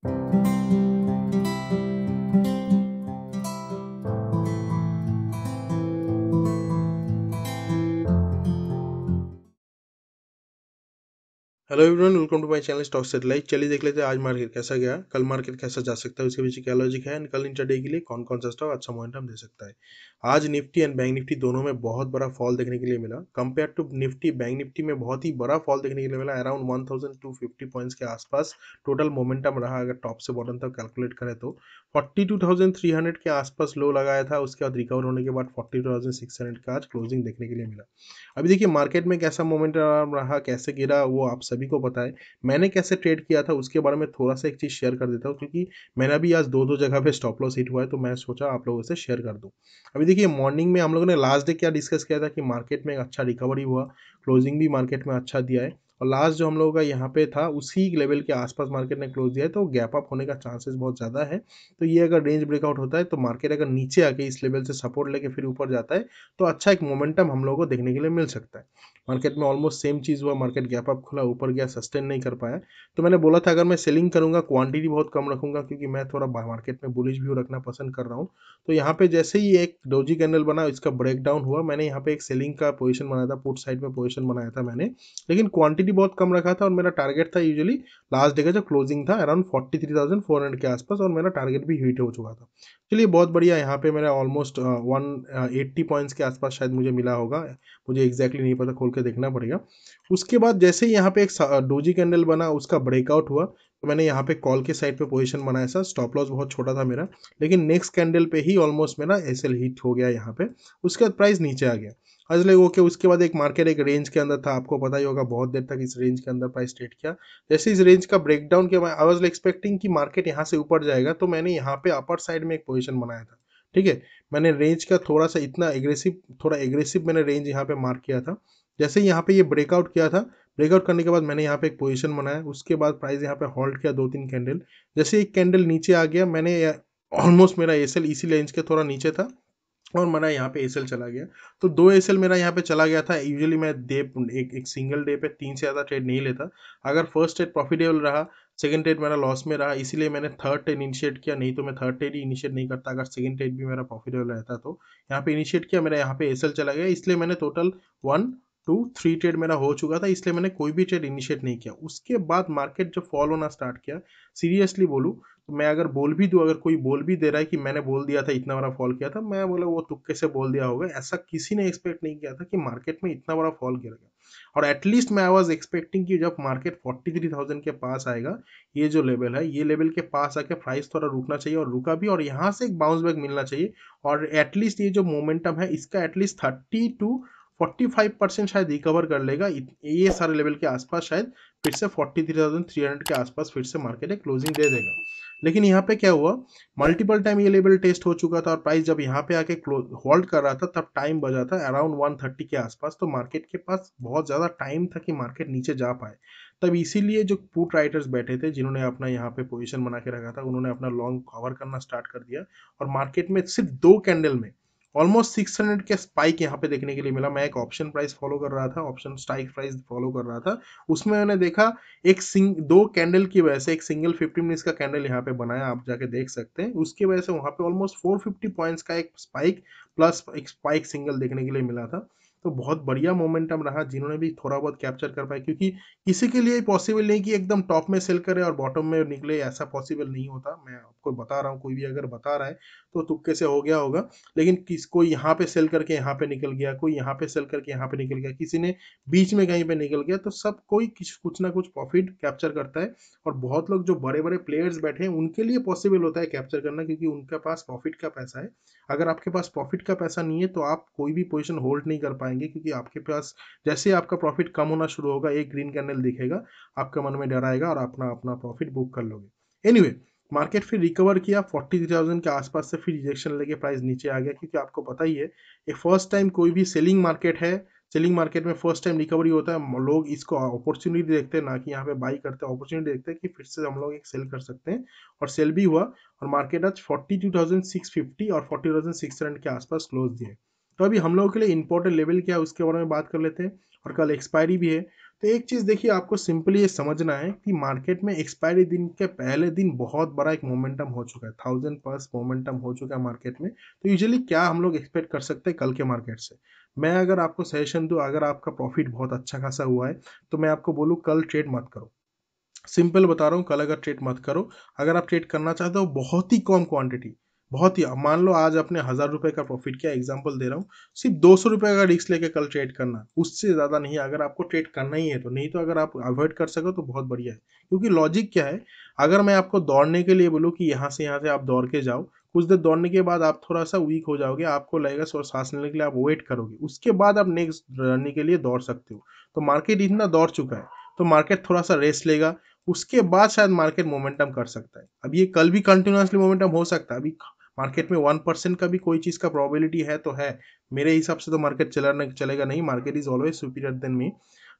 Hello everyone, welcome to my channel stock satellite. चलिए देख लेते हैं आज मार्केट कैसा गया, कल मार्केट कैसा जा सकता है, उसके पीछे क्या लॉजिक है, एंड कल इंट्राडे के लिए कौन कौन सा स्टॉक अच्छा मोमेंटम दे सकता है। आज निफ्टी एंड बैंक निफ्टी दोनों में बहुत बड़ा फॉल देखने के लिए मिला। Compare to Nifty, bank Nifty में बहुत ही बड़ा फॉल देखने के लिए मिला। अराउंड 1250 पॉइंट्स के आसपास टोटल मोमेंटम रहा। अगर टॉप से बॉटम तक कैलकुलेट करें तो 42,300 के आसपास लो लगाया था। उसके बाद रिकवर होने के बाद 42,600 का आज क्लोजिंग देखने के लिए मिला। अभी देखिए मार्केट में कैसा मोमेंटम रहा, कैसे गिरा, वो आप सभी को पता है। मैंने कैसे ट्रेड किया था उसके बारे में थोड़ा सा एक चीज़ शेयर कर देता हूँ, क्योंकि मैंने भी आज दो दो जगह पे स्टॉप लॉस हिट हुआ है, तो मैं सोचा आप लोगों से शेयर कर दूँ। अभी देखिए मॉर्निंग में हम लोगों ने लास्ट डे क्या डिस्कस किया था कि मार्केट में अच्छा रिकवरी हुआ, क्लोजिंग भी मार्केट में अच्छा दिया है, और लास्ट जो हम लोगों का यहाँ पे था उसी लेवल के आसपास मार्केट ने क्लोज दिया है, तो गैप अप होने का चांसेस बहुत ज़्यादा है। तो ये अगर रेंज ब्रेकआउट होता है तो मार्केट अगर नीचे आके इस लेवल से सपोर्ट लेके फिर ऊपर जाता है तो अच्छा एक मोमेंटम हम लोगों को देखने के लिए मिल सकता है। मार्केट में ऑलमोस्ट सेम चीज़ हुआ, मार्केट गैप अप खुला, ऊपर गया, सस्टेन नहीं कर पाया। तो मैंने बोला था अगर मैं सेलिंग करूंगा क्वांटिटी बहुत कम रखूंगा, क्योंकि मैं थोड़ा मार्केट में बुलिश व्यू रखना पसंद कर रहा हूँ। तो यहाँ पे जैसे ही एक डोजी कैंडल बना, इसका ब्रेक डाउन हुआ, मैंने यहाँ पे एक सेलिंग का पोजीशन बनाया था, पुट साइड में पोजीशन बनाया था मैंने। लेकिन क्वांटिटी बहुत कम रखा था, और मेरा टारगेट था यूजुअली लास्ट डे का जो क्लोजिंग था अराउंड 43,400 के आसपास, और मेरा टारगेट भी हिट हो चुका था। चलिए बहुत बढ़िया, यहाँ पे मेरा ऑलमोस्ट 180 पॉइंट्स के आसपास शायद मुझे मिला होगा। मुझे एग्जैक्टली नहीं पता, खोल के देखना पड़ेगा। उसके बाद जैसे ही यहाँ पे एक डोजी कैंडल बना, उसका ब्रेकआउट हुआ, तो मैंने यहाँ पे कॉल के साइड पे पोजीशन बनाया था। स्टॉप लॉस बहुत छोटा था मेरा, लेकिन नेक्स्ट कैंडल पे ही ऑलमोस्ट मेरा एसएल हिट हो गया यहाँ पे। उसके बाद प्राइस नीचे आ गया। आज लगे ओके, उसके बाद एक मार्केट एक रेंज के अंदर था, आपको पता ही होगा, बहुत देर तक इस रेंज के अंदर प्राइस ट्रेड किया। जैसे इस रेंज का ब्रेकडाउन किया, आई वाज एक्सपेक्टिंग कि मार्केट यहाँ से ऊपर जाएगा, तो मैंने यहाँ पे अपर साइड में एक पोजीशन बनाया था। ठीक है, मैंने रेंज का थोड़ा सा इतना एग्रेसिव, थोड़ा एग्रेसिव मैंने रेंज यहाँ पे मार्क किया था। जैसे ही यहाँ पे ये ब्रेकआउट किया था, ब्रेकआउट करने के बाद मैंने यहाँ पे एक पोजीशन बनाया। उसके बाद प्राइस यहाँ पे होल्ड किया दो तीन कैंडल। जैसे एक कैंडल नीचे आ गया, मैंने ऑलमोस्ट मेरा एसएल इसी रेंज के थोड़ा नीचे था, और मेरा यहाँ पे एसएल चला गया। तो दो एसएल मेरा यहाँ पे चला गया था। यूजुअली मैं डे एक सिंगल डे पे तीन से ज़्यादा ट्रेड नहीं लेता। अगर फर्स्ट ट्रेड प्रॉफिटेबल रहा, सेकंड ट्रेड मेरा लॉस में रहा, इसीलिए मैंने थर्ड ट्रेड इनिशिएट किया। नहीं तो मैं थर्ड ट्रेड ही इनिशिएट नहीं करता अगर सेकंड ट्रेड भी मेरा प्रॉफिटेबल रहता। तो यहाँ पे इनिशिएट किया, मेरा यहाँ पे एसएल चला गया, इसलिए मैंने टोटल 1 2 3 ट्रेड मेरा हो चुका था, इसलिए मैंने कोई भी ट्रेड इनिशिएट नहीं किया। उसके बाद मार्केट जब फॉल होना स्टार्ट किया, सीरियसली बोलूँ तो मैं अगर बोल भी दूँ, अगर कोई बोल भी दे रहा है कि मैंने बोल दिया था इतना बड़ा फॉल किया था, मैं बोला वो तुक्के से बोल दिया होगा। ऐसा किसी ने एक्सपेक्ट नहीं किया था कि मार्केट में इतना बड़ा फॉल गिरेगा। और एटलीस्ट मैं आई वाज एक्सपेक्टिंग कि जब मार्केट 43,000 के पास आएगा, ये जो लेवल है, ये लेवल के पास आके प्राइस थोड़ा रुकना चाहिए, और रुका भी, और यहाँ से एक बाउंस बैक मिलना चाहिए। और एटलीस्ट ये जो मोमेंटम है, इसका एटलीस्ट 30 to 45% शायद रिकवर कर लेगा। ये सारे लेवल के आसपास शायद फिर से 43,300 के आसपास फिर से मार्केट एक क्लोजिंग दे देगा। लेकिन यहाँ पे क्या हुआ, मल्टीपल टाइम ये लेवल टेस्ट हो चुका था, और प्राइस जब यहाँ पे आके होल्ड कर रहा था, तब टाइम बजा था अराउंड 130 के आसपास। तो मार्केट के पास बहुत ज़्यादा टाइम था कि मार्केट नीचे जा पाए। तब इसीलिए जो पुट राइटर्स बैठे थे, जिन्होंने अपना यहाँ पे पोजीशन बना के रखा था, उन्होंने अपना लॉन्ग कवर करना स्टार्ट कर दिया। और मार्केट में सिर्फ दो कैंडल में ऑलमोस्ट 600 के स्पाइक यहाँ पे देखने के लिए मिला। मैं एक ऑप्शन प्राइस फॉलो कर रहा था, ऑप्शन स्ट्राइक प्राइस फॉलो कर रहा था। उसमें मैंने देखा दो कैंडल की वजह से, एक सिंगल 50 मिनट्स का कैंडल यहाँ पे बनाया, आप जाके देख सकते हैं। उसकी वजह से वहाँ पे ऑलमोस्ट 450 पॉइंट्स का एक स्पाइक प्लस एक स्पाइक सिंगल देखने के लिए मिला था। तो बहुत बढ़िया मोमेंटम रहा, जिन्होंने भी थोड़ा बहुत कैप्चर कर पाए, क्योंकि किसी के लिए पॉसिबल नहीं कि एकदम टॉप में सेल करे और बॉटम में निकले, ऐसा पॉसिबल नहीं होता। मैं आपको बता रहा हूँ, कोई भी अगर बता रहा है तो तुक्के से हो गया होगा। लेकिन कोई यहाँ पे सेल करके यहाँ पे निकल गया, कोई यहाँ पे सेल करके यहाँ पे निकल गया, किसी ने बीच में कहीं पे निकल गया, तो सब कोई कुछ ना कुछ प्रॉफिट कैप्चर करता है। और बहुत लोग जो बड़े बड़े प्लेयर्स बैठे हैं, उनके लिए पॉसिबल होता है कैप्चर करना, क्योंकि उनके पास प्रॉफिट का पैसा है। अगर आपके पास प्रॉफिट का पैसा नहीं है तो आप कोई भी पोजीशन होल्ड नहीं कर पाएंगे, क्योंकि आपके पास जैसे ही आपका प्रॉफिट कम होना शुरू होगा, एक ग्रीन कैंडल दिखेगा, आपका मन में डर आएगा और अपना अपना प्रॉफिट बुक कर लोगे। एनीवे, मार्केट फिर रिकवर किया 43,000 के आसपास से, फिर रिजेक्शन लेके प्राइस नीचे आ गया, क्योंकि आपको पता ही है ये फर्स्ट टाइम कोई भी सेलिंग मार्केट है। सेलिंग मार्केट में फर्स्ट टाइम रिकवरी होता है, लोग इसको अपॉर्चुनिटी देखते हैं, ना कि यहाँ पे बाई करते हैं, अपॉर्चुनिटी देखते हैं कि फिर से हम लोग एक सेल कर सकते हैं। और सेल भी हुआ, और मार्केट आज 42,650 और 40,600 के आसपास क्लोज दिए। तो अभी हम लोगों के लिए इंपॉर्टेंट लेवल क्या है उसके बारे में बात कर लेते हैं, और कल एक्सपायरी भी है। तो एक चीज़ देखिए, आपको सिंपली ये समझना है कि मार्केट में एक्सपायरी दिन के पहले दिन बहुत बड़ा एक मोमेंटम हो चुका है, 1000 प्लस मोमेंटम हो चुका है मार्केट में। तो यूजुअली क्या हम लोग एक्सपेक्ट कर सकते हैं कल के मार्केट से? मैं अगर आपको सजेशन दूँ, अगर आपका प्रॉफिट बहुत अच्छा खासा हुआ है, तो मैं आपको बोलूँ कल ट्रेड मत करो। सिंपल बता रहा हूँ, कल अगर ट्रेड मत करो। अगर आप ट्रेड करना चाहते हो बहुत ही कम क्वांटिटी, बहुत ही, मान लो आज आपने 1000 रुपये का प्रॉफिट किया, एग्जांपल दे रहा हूँ, सिर्फ 200 रुपये का रिस्क लेके कल ट्रेड करना, उससे ज़्यादा नहीं। अगर आपको ट्रेड करना ही है तो, नहीं तो अगर आप अवॉइड कर सको तो बहुत बढ़िया है। क्योंकि लॉजिक क्या है, अगर मैं आपको दौड़ने के लिए बोलूँ कि यहाँ से आप दौड़ के जाओ, कुछ देर दौड़ने के बाद आप थोड़ा सा वीक हो जाओगे, आपको लगेगा सांस लेने के लिए, आप वेट करोगे, उसके बाद आप नेक्स्ट रनिंग के लिए दौड़ सकते हो। तो मार्केट इतना दौड़ चुका है, तो मार्केट थोड़ा सा रेस्ट लेगा, उसके बाद शायद मार्केट मोमेंटम कर सकता है। अब ये कल भी कंटिन्यूअसली मोमेंटम हो सकता है। अभी मार्केट में 1% का भी कोई चीज़ का प्रोबेबिलिटी है तो है। मेरे हिसाब से तो मार्केट चलेगा नहीं, market is always superior than me.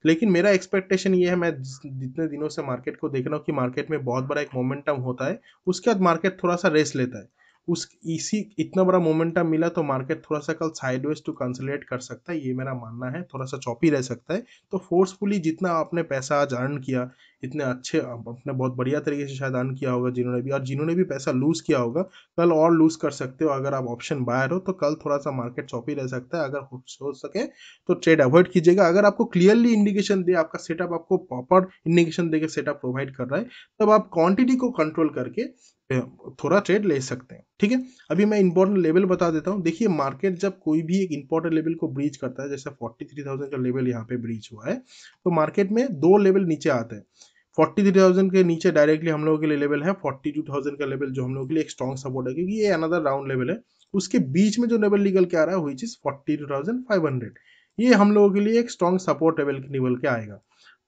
लेकिन मेरा एक्सपेक्टेशन ये है, मैं जितने दिनों से मार्केट को देख रहा हूँ कि मार्केट में बहुत बड़ा एक मोमेंटम होता है, उसके बाद मार्केट थोड़ा सा रेस्ट लेता है। उस इसी इतना बड़ा मोमेंटम मिला तो मार्केट थोड़ा सा कल साइडवेज टू कंसोलिडेट कर सकता है, ये मेरा मानना है। थोड़ा सा चॉपी रह सकता है। तो फोर्सफुली जितना आपने पैसा आज अर्न किया, इतने अच्छे आपने बहुत बढ़िया तरीके से शायद अर्न किया होगा जिन्होंने भी, और जिन्होंने भी पैसा लूज किया होगा, कल और लूज कर सकते हो। अगर आप ऑप्शन बायर हो तो कल थोड़ा सा मार्केट चॉपी रह सकता है। अगर हो सके तो ट्रेड अवॉइड कीजिएगा। अगर आपको क्लियरली इंडिकेशन दे, आपका सेटअप आपको प्रॉपर इंडिकेशन दे के सेटअप प्रोवाइड कर रहा है, तब आप क्वांटिटी को कंट्रोल करके थोड़ा ट्रेड ले सकते हैं। ठीक है, अभी मैं इंपॉर्टेंट लेवल बता देता हूँ। देखिए, मार्केट जब कोई भी एक इंपॉर्टेंट लेवल को ब्रीच करता है, जैसे 43,000 का लेवल यहाँ पे ब्रीच हुआ है, तो मार्केट में दो लेवल नीचे आते हैं। 43,000 के नीचे डायरेक्टली हम लोगों के लिए लेवल है 42,000 का लेवल, जो हम लोगों के लिए एक स्ट्रॉन्ग सपोर्ट है, क्योंकि ये अनदर राउंड लेवल है। उसके बीच में जो लेवल निकल के आ रहा है व्हिच इज 42,500, ये हम लोगों के लिए एक स्ट्रॉन्ग सपोर्ट लेवल निकल के आएगा।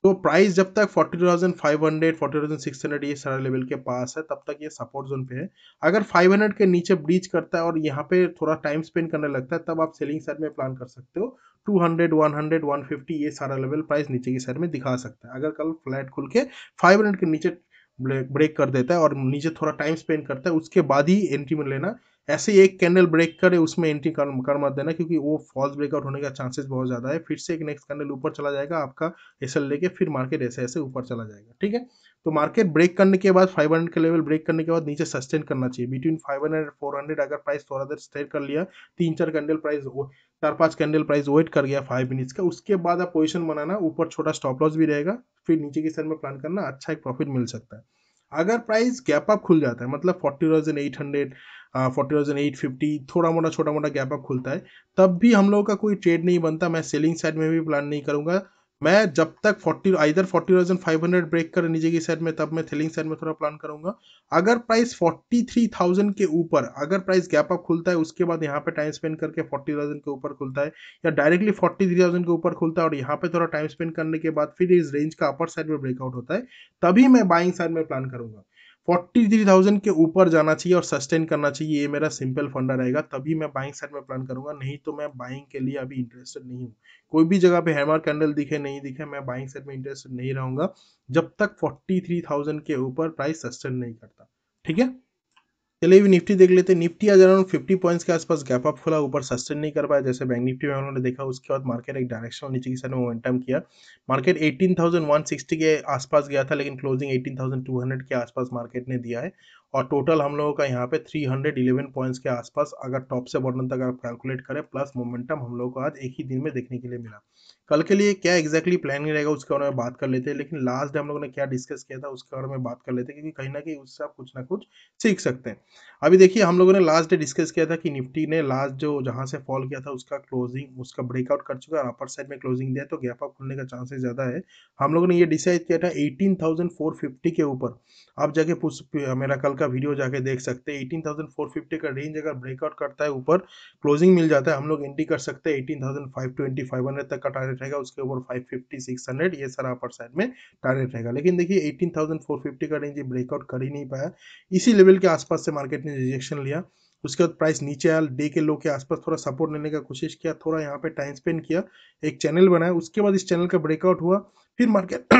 तो प्राइस जब तक 42,500 42,600 ये सारा लेवल के पास है, तब तक ये सपोर्ट जोन पे है। अगर 500 के नीचे ब्रीच करता है और यहाँ पे थोड़ा टाइम स्पेंड करने लगता है, तब आप सेलिंग साइड में प्लान कर सकते हो। 200 100 150 ये सारा लेवल प्राइस नीचे की साइड में दिखा सकता है। अगर कल फ्लैट खुल के 500 के नीचे ब्रेक कर देता है और नीचे थोड़ा टाइम स्पेंड करता है, उसके बाद ही एंट्री में लेना। ऐसे ही एक कैंडल ब्रेक करे उसमें एंट्री कर मत देना, क्योंकि वो फॉल्स ब्रेकआउट होने का चांसेस बहुत ज़्यादा है। फिर से एक नेक्स्ट कैंडल ऊपर चला जाएगा आपका एसएल लेके, फिर मार्केट ऐसे ऐसे ऊपर चला जाएगा। ठीक है, तो मार्केट ब्रेक करने के बाद 500 का लेवल ब्रेक करने के बाद नीचे सस्टेन करना चाहिए बिटवीन 500 और 400। अगर प्राइस थोड़ा देर स्टे कर लिया, 3-4 candle price, 4-5 candle price wait कर गया 5 मिनट्स का, उसके बाद आप पोजीशन बनाना, ऊपर छोटा स्टॉप लॉस भी रहेगा, फिर नीचे की साइड में प्लान करना, अच्छा एक प्रॉफिट मिल सकता है। अगर प्राइस गैप अप खुल जाता है, मतलब 40,800 40,850 थोड़ा मोटा छोटा मोटा गैप अप खुलता है, तब भी हम लोगों का कोई ट्रेड नहीं बनता। मैं सेलिंग साइड में भी प्लान नहीं करूंगा। मैं जब तक 40,500 ब्रेक करे नीचे की साइड में, तब मैं सेलिंग साइड में थोड़ा प्लान करूंगा। अगर प्राइस 43,000 के ऊपर, अगर प्राइस गैप अप खुलता है, उसके बाद यहाँ पे टाइम स्पेंड करके 40,000 के ऊपर खुलता है, या डायरेक्टली 43,000 के ऊपर खुलता है और यहाँ पे थोड़ा टाइम स्पेंड करने के बाद फिर इस रेंज का अपर साइड में ब्रेकआउट होता है, तभी मैं बाइंग साइड में प्लान करूंगा। 43,000 के ऊपर जाना चाहिए और सस्टेन करना चाहिए, ये मेरा सिंपल फंडा रहेगा, तभी मैं बाइंग साइड में प्लान करूंगा। नहीं तो मैं बाइंग के लिए अभी इंटरेस्टेड नहीं हूँ। कोई भी जगह पे हैमर कैंडल दिखे नहीं दिखे, मैं बाइंग साइड में इंटरेस्टेड नहीं रहूंगा जब तक 43,000 के ऊपर प्राइस सस्टेन नहीं करता। ठीक है, चलिए अभी निफ्टी देख लेते हैं। निफ्टी आज अराउंड 50 पॉइंट्स के आसपास गैप अप खुला, ऊपर सस्टेन नहीं कर पाया, जैसे बैंक निफ्टी में उन्होंने देखा। उसके बाद मार्केट एक डायरेक्शनल नीचे की साइड में मोमेंटम किया। मार्केट 18,160 के आसपास गया था, लेकिन क्लोजिंग 18,200 के आसपास मार्केट ने दिया है। और टोटल हम लोगों का यहाँ पे 311 पॉइंट्स के आसपास, अगर टॉप से बॉटम तक आप कैलकुलेट करें, प्लस मोमेंटम हम लोगों को आज एक ही दिन में देखने के लिए मिला। कल के लिए क्या एग्जैक्टली प्लानिंग रहेगा उसके बारे में बात कर लेते हैं, लेकिन लास्ट डे हम लोगों ने क्या डिस्कस किया था उसके बारे में बात कर लेते हैं, क्योंकि कहीं ना कहीं उससे आप कुछ ना कुछ सीख सकते हैं। अभी देखिए, हम लोगों ने लास्ट डे डिस्कस किया था कि निफ्टी ने लास्ट जो जहां से फॉल किया था उसका क्लोजिंग, उसका ब्रेकआउट कर चुका है, अपर साइड में क्लोजिंग दिया, तो गैप अप खुलने का चांसेस ज्यादा है। हम लोगों ने ये डिसाइड किया था 18,450 के ऊपर। आप जाके मेरा कल का वीडियो जाके देख सकते हैं। 18,450 का रेंज अगर ब्रेकआउट करता है, ऊपर क्लोजिंग मिल जाता है, हम लोग एंट्री कर सकते हैं। 18,520 500 तक का टारगेट रहेगा, उसके ऊपर 550 600 ये सारा अपर साइड में टारगेट रहेगा। लेकिन देखिए 18,450 का रेंज ब्रेकआउट कर ही नहीं पाया, इसी लेवल के आसपास से मार्केट ने रिजेक्शन लिया। उसके बाद प्राइस नीचे आया, डे के लो के आसपास थोड़ा सपोर्ट लेने का कोशिश किया, थोड़ा यहाँ पे टाइम स्पेंड किया, एक चैनल बनाया, उसके बाद इस चैनल का ब्रेकआउट हुआ, फिर मार्केट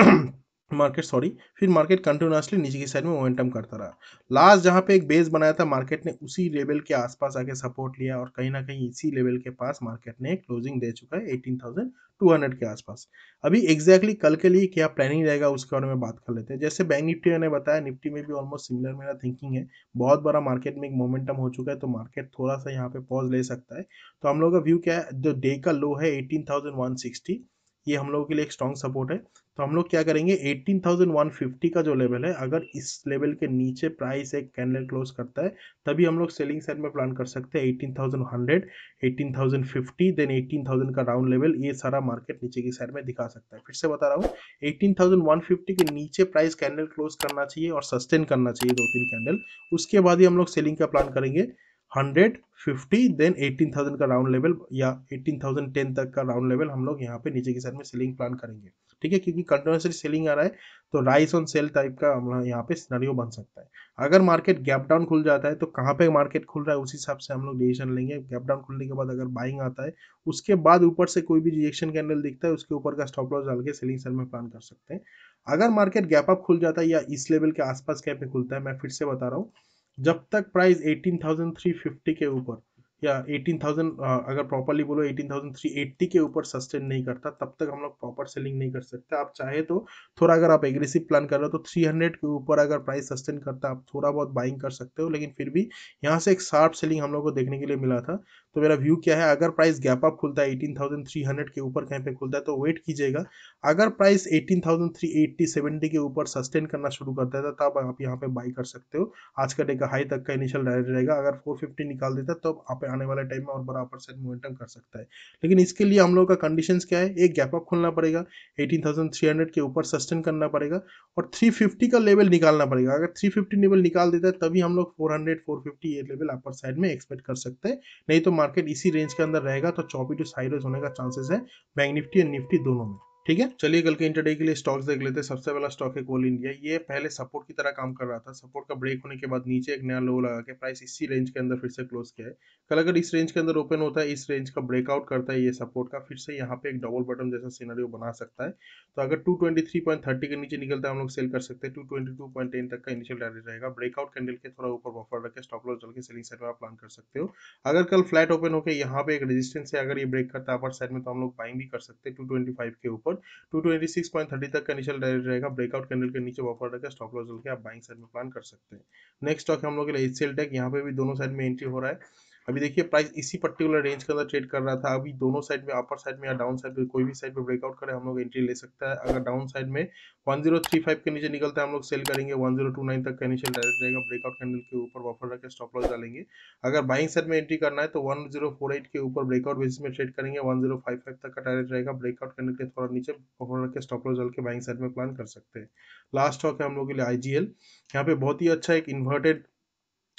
फिर मार्केट कंटिन्यूअसली नीचे की साइड में मोमेंटम करता रहा। लास्ट जहां पे एक बेस बनाया था मार्केट ने उसी लेवल के आसपास आके सपोर्ट लिया और कहीं ना कहीं इसी लेवल के पास मार्केट ने क्लोजिंग दे चुका है 18,200 के आसपास। अभी एग्जैक्टली कल के लिए क्या प्लानिंग रहेगा उसके बारे में बात कर लेते हैं। जैसे बैंक निफ्टी मैंने बताया, निफ्टी में भी ऑलमोस्ट सिमिलर मेरा थिंकिंग है। बहुत बड़ा मार्केट में एक मोमेंटम हो चुका है तो मार्केट थोड़ा सा यहाँ पे पॉज ले सकता है। तो हम लोग का व्यू क्या है, जो डे का लो है 18,160, ये हम लोगों के लिए एक स्ट्रॉन्ग सपोर्ट है। तो हम लोग क्या करेंगे, 18,150 का जो लेवल है, अगर इस लेवल के नीचे प्राइस एक कैंडल क्लोज करता है तभी हम लोग सेलिंग साइड में प्लान कर सकते हैं। 18,100, 18,050, देन 18,000 का राउंड लेवल, ये सारा मार्केट नीचे की साइड में दिखा सकता है। फिर से बता रहा हूँ, 18,150 के नीचे प्राइस कैंडल क्लोज करना चाहिए और सस्टेन करना चाहिए 2-3 कैंडल। उसके बाद ही हम लोग सेलिंग का प्लान करेंगे। 150, देन 18,000 का राउंड लेवल या 18,010 तक का राउंड लेवल हम लोग यहाँ पे नीचे की साइड में सेलिंग प्लान करेंगे। ठीक है, क्योंकि कंटिन्यूसली सेलिंग आ रहा है तो राइस ऑन सेल टाइप का यहाँ पे सिनेरियो बन सकता है। अगर मार्केट गैप डाउन खुल जाता है तो कहाँ पे मार्केट खुल रहा है उस हिसाब से हम लोग डिसीजन लेंगे। गैप डाउन खुलने के बाद अगर बाइंग आता है, उसके बाद ऊपर से कोई भी रिजेक्शन कैंडल दिखता है, उसके ऊपर का स्टॉप लॉस डाल के सेलिंग सेल में प्लान कर सकते हैं। अगर मार्केट गैप अप खुल जाता है या इस लेवल के आसपास कहीं पे खुलता है, मैं फिर से बता रहा हूँ, जब तक प्राइस 18,350 के ऊपर या 18,000, अगर प्रॉपरली बोलो 18,380 के ऊपर सस्टेन नहीं करता, तब तक हम लोग प्रॉपर सेलिंग नहीं कर सकते। आप चाहे तो थोड़ा, अगर आप एग्रेसिव प्लान कर रहे हो तो 300 के ऊपर अगर प्राइस सस्टेन करता है आप थोड़ा बहुत बाइंग कर सकते हो, लेकिन फिर भी यहाँ से एक शार्प सेलिंग हम लोग को देखने के लिए मिला था। तो मेरा व्यू क्या है, अगर प्राइस गैप अप खुलता है 18,300 के ऊपर कहीं पे खुलता है तो वेट कीजिएगा। अगर प्राइस 18,380 70 के ऊपर सस्टेन करना शुरू करता है तब आप यहाँ पे बाई कर सकते हो। आज का डे का हाई तक का इनिशियल डायरेक्ट रहेगा। अगर 450 निकाल देता है तो आप आने वाले टाइम में और बड़ा अपर साइड मोमेंटम कर सकता है। लेकिन इसके लिए हम लोग का कंडीशंस क्या है, एक गैप अप खोलना पड़ेगा, 18,300 के ऊपर सस्टेन करना पड़ेगा और 350 का लेवल निकालना पड़ेगा। अगर 350 लेवल निकाल देता है तभी हम लोग 400 450 ये लेवल अपर साइड में एक्सपेक्ट कर सकते हैं। नहीं तो मार्केट इसी रेंज के अंदर रहेगा तो चॉपी टू साइडवेज होने का चांसेस है बैंक निफ्टी और निफ्टी दोनों में। ठीक है, चलिए कल के इंटरडे के लिए स्टॉक्स देख लेते हैं। सबसे पहला स्टॉक है कोल इंडिया। ये पहले सपोर्ट की तरह काम कर रहा था, सपोर्ट का ब्रेक होने के बाद नीचे एक नया लो लगा के प्राइस इसी रेंज के अंदर फिर से क्लोज किया है। कल अगर इस रेंज के अंदर ओपन होता है, इस रेंज का ब्रेकआउट करता है ये सपोर्ट का, फिर से यहाँ पे एक डबल बटन जैसा सिनेरियो बना सकता है। तो अगर 223.30 के नीचे निकलता है हम लोग सेल कर सकते हैं। 222.10 तक का इनिशियल टारगेट रहेगा। ब्रेकआउट कैंडल के थोड़ा ऊपर बफर रख के स्टॉप लॉस डाल के सेलिंग साइड में आप प्लान कर सकते हो। अगर कल फ्लैट ओपन होकर यहाँ पे एक रेजिस्टेंस है, अगर ये ब्रेक करता है अपर साइड में तो हम लोग बाइंग भी कर सकते हैं 225 के ऊपर। 226.30 तक का इनिशियल डायरेक्ट रहेगा। ब्रेकआउट कैंडल के नीचे बफर रखकर स्टॉप लॉस डाल के आप बाइंग साइड में प्लान कर सकते हैं। नेक्स्ट स्टॉक है हम लोग के लिए एचसीएल टेक। यहाँ पे भी दोनों साइड में एंट्री हो रहा है। अभी देखिए प्राइस इसी पर्टिकुलर रेंज के अंदर ट्रेड कर रहा था। अभी दोनों साइड में, अपर साइड में या डाउन साइड में, कोई भी साइड पे ब्रेकआउट करे हम लोग एंट्री ले सकता है। अगर डाउन साइड में 1035 के नीचे निकलता है हम लोग सेल करेंगे। 1029 तक का इनिशियल डायरेक्ट रहेगा। ब्रेकआउट कैंडल के ऊपर बफर रख के स्टॉप लॉस डालेंगे। अगर बाइंग साइड में एंट्री करना है तो 1048 के ऊपर ब्रेकआउट बेसिस में ट्रेड करेंगे। 1055 तक का टारगेट रहेगा। ब्रेकआउट कैंडल के थोड़ा नीचे बफर रख के स्टॉप लॉस डाल के बाइंग साइड में प्लान कर सकते हैं। लास्ट स्टॉक है हम लोग के लिए आईजीएल। यहाँ पे बहुत ही अच्छा एक inverted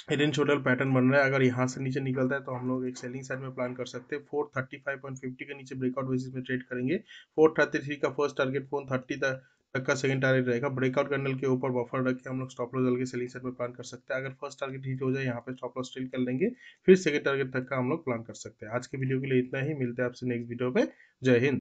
head and shoulder pattern बन रहा है। अगर यहाँ से नीचे निकलता है तो हम लोग एक सेलिंग साइड में प्लान कर सकते हैं। 435.50 के नीचे ब्रेकआउट बेसिस में ट्रेड करेंगे। 433 का फर्स्ट टारगेट, 430 तक का सेकंड टारगेट रहेगा। ब्रेकआउट कैंडल के ऊपर बफर रख के हम लोग स्टॉप लॉस डाल के सेलिंग साइड में प्लान कर सकते हैं। अगर फर्स्ट टारगेट हिट हो जाए यहाँ पे स्टॉप लॉस स्टिल कर लेंगे, फिर सेकंड टारगेट तक का हम लोग प्लान कर सकते हैं। आज के वीडियो के लिए इतना ही, मिलते हैं आपसे नेक्स्ट वीडियो पे। जय हिंद।